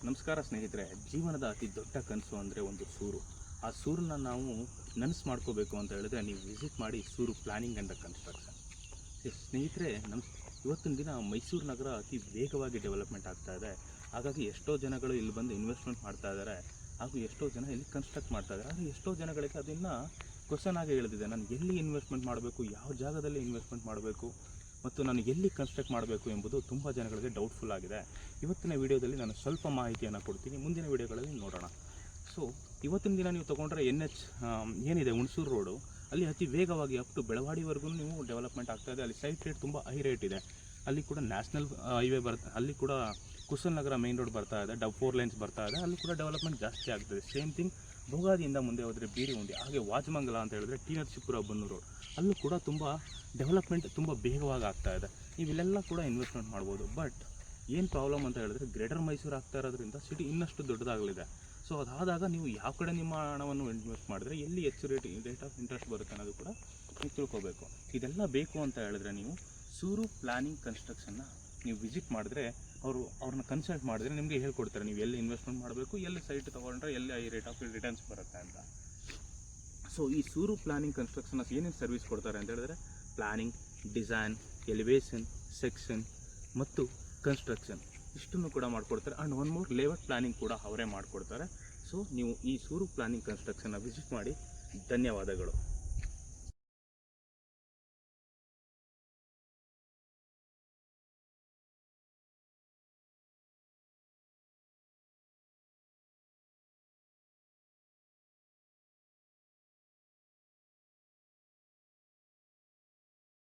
ನಮಸ್ಕಾರ ಸ್ನೇಹಿತರೆ. ಜೀವನದ ಅತಿ ದೊಡ್ಡ ಕನಸು ಅಂದರೆ ಒಂದು ಸೂರು. ಆ ಸೂರನ್ನ ನಾವು ನನಸು ಮಾಡ್ಕೋಬೇಕು ಅಂತ ಹೇಳಿದ್ರೆ ನೀವು ವಿಸಿಟ್ ಮಾಡಿ ಸೂರು ಪ್ಲಾನಿಂಗ್ ಆ್ಯಂಡ್ ಕನ್ಸ್ಟ್ರಕ್ಷನ್. ಸ್ನೇಹಿತರೆ, ಇವತ್ತಿನ ದಿನ ಮೈಸೂರು ನಗರ ಅತಿ ವೇಗವಾಗಿ ಡೆವಲಪ್ಮೆಂಟ್ ಆಗ್ತಾ ಇದೆ. ಹಾಗಾಗಿ ಎಷ್ಟೋ ಜನಗಳು ಇಲ್ಲಿ ಬಂದು ಇನ್ವೆಸ್ಟ್ಮೆಂಟ್ ಮಾಡ್ತಾ ಇದ್ದಾರೆ, ಹಾಗೂ ಎಷ್ಟೋ ಜನ ಇಲ್ಲಿ ಕನ್ಸ್ಟ್ರಕ್ಟ್ ಮಾಡ್ತಾ ಇದ್ದಾರೆ. ಆದರೆ ಎಷ್ಟೋ ಜನಗಳಿಗೆ ಅದನ್ನು ಕ್ವಶನ್ ಆಗಿ ಹೇಳಿದೆ, ನಾನು ಎಲ್ಲಿ ಇನ್ವೆಸ್ಟ್ಮೆಂಟ್ ಮಾಡಬೇಕು, ಯಾವ ಜಾಗದಲ್ಲಿ ಇನ್ವೆಸ್ಟ್ಮೆಂಟ್ ಮಾಡಬೇಕು ಮತ್ತು ನಾನು ಎಲ್ಲಿ ಕನ್ಸ್ಟ್ರಕ್ಟ್ ಮಾಡಬೇಕು ಎಂಬುದು ತುಂಬ ಜನಗಳಿಗೆ ಡೌಟ್ಫುಲ್ ಆಗಿದೆ. ಇವತ್ತಿನ ವಿಡಿಯೋದಲ್ಲಿ ನಾನು ಸ್ವಲ್ಪ ಮಾಹಿತಿಯನ್ನು ಕೊಡ್ತೀನಿ, ಮುಂದಿನ ವಿಡಿಯೋಗಳಲ್ಲಿ ನೋಡೋಣ. ಸೊ ಇವತ್ತಿನ ದಿನ ನೀವು ತೊಗೊಂಡ್ರೆ NH ಏನಿದೆ ಹುಣಸೂರು ರೋಡು, ಅಲ್ಲಿ ಅತಿ ವೇಗವಾಗಿ ಅಪ್ ಟು ಬೆಳವಾಡಿವರೆಗೂ ನೀವು ಡೆವಲಪ್ಮೆಂಟ್ ಆಗ್ತಾಯಿದೆ. ಅಲ್ಲಿ ಸೈಟ್ ರೇಟ್ ತುಂಬ ಹೈ ರೇಟ್ ಇದೆ. ಅಲ್ಲಿ ಕೂಡ ನ್ಯಾಷನಲ್ ಹೈವೇ ಅಲ್ಲಿ ಕೂಡ ಕುಶಾಲನಗರ ಮೇನ್ ರೋಡ್ ಬರ್ತಾ ಇದೆ, 4 ಲೈನ್ಸ್ ಬರ್ತಾ ಇದೆ. ಅಲ್ಲಿ ಕೂಡ ಡೆವಲಪ್ಮೆಂಟ್ ಜಾಸ್ತಿ ಆಗ್ತದೆ. ಸೇಮ್ ಥಿಂಗ್ ಭೋಗಾದಿಯಿಂದ ಮುಂದೆ ಹೋದರೆ ಬೀರಿಹುಂಡಿ, ಹಾಗೆ ವಾಜಮಂಗಲ ಅಂತ ಹೇಳಿದ್ರೆ ಟಿ ನರಸೀಪುರ ಬನ್ನೂರು ರೋಡ್, ಅಲ್ಲೂ ಕೂಡ ತುಂಬ ಡೆವಲಪ್ಮೆಂಟ್ ತುಂಬ ಬೇಗವಾಗಿ ಆಗ್ತಾ ಇದೆ. ಇವೆಲ್ಲ ಕೂಡ ಇನ್ವೆಸ್ಟ್ಮೆಂಟ್ ಮಾಡ್ಬೋದು. ಬಟ್ ಏನು ಪ್ರಾಬ್ಲಮ್ ಅಂತ ಹೇಳಿದ್ರೆ ಗ್ರೇಟರ್ ಮೈಸೂರು ಆಗ್ತಾ ಇರೋದ್ರಿಂದ ಸಿಟಿ ಇನ್ನಷ್ಟು ದೊಡ್ಡದಾಗಲಿದೆ. ಸೊ ಅದಾದಾಗ ನೀವು ಯಾವ ಕಡೆ ನಿಮ್ಮ ಹಣವನ್ನು ಇನ್ವೆಸ್ಟ್ ಮಾಡಿದ್ರೆ ಎಲ್ಲಿ ಹೆಚ್ಚು ರೇಟ್ ಆಫ್ ಇಂಟ್ರೆಸ್ಟ್ ಬರುತ್ತೆ ಅನ್ನೋದು ಕೂಡ ನೀವು ತಿಳ್ಕೊಬೇಕು. ಇದೆಲ್ಲ ಬೇಕು ಅಂತ ಹೇಳಿದ್ರೆ ನೀವು ಸೂರು ಪ್ಲಾನಿಂಗ್ ಕನ್ಸ್ಟ್ರಕ್ಷನ್ನ ನೀವು ವಿಸಿಟ್ ಮಾಡಿದ್ರೆ ಅವ್ರನ್ನ ಕನ್ಸಲ್ಟ್ ಮಾಡಿದ್ರೆ ನಿಮಗೆ ಹೇಳ್ಕೊಡ್ತಾರೆ ನೀವು ಎಲ್ಲಿ ಇನ್ವೆಸ್ಟ್ಮೆಂಟ್ ಮಾಡಬೇಕು, ಎಲ್ಲಿ ಸೈಟ್ ತೊಗೊಂಡ್ರೆ ಎಲ್ಲಿ ಐ ರೇಟ್ ಆಫ್ ರಿಟರ್ನ್ಸ್ ಬರುತ್ತೆ ಅಂತ. ಸೊ ಈ ಸೂರು ಪ್ಲಾನಿಂಗ್ ಕನ್ಸ್ಟ್ರಕ್ಷನ್ ಏನೇನು ಸರ್ವಿಸ್ ಕೊಡ್ತಾರೆ ಅಂತ ಹೇಳಿದ್ರೆ ಪ್ಲಾನಿಂಗ್, ಡಿಸೈನ್, ಎಲಿವೇಷನ್, ಸೆಕ್ಷನ್ ಮತ್ತು ಕನ್ಸ್ಟ್ರಕ್ಷನ್ ಇಷ್ಟನ್ನು ಕೂಡ ಮಾಡಿಕೊಡ್ತಾರೆ. And one more layout planning ಕೂಡ ಅವರೇ ಮಾಡಿಕೊಡ್ತಾರೆ. ಸೊ ನೀವು ಈ ಸೂರು ಪ್ಲಾನಿಂಗ್ ಕನ್ಸ್ಟ್ರಕ್ಷನ್ನ ವಿಸಿಟ್ ಮಾಡಿ. ಧನ್ಯವಾದಗಳು.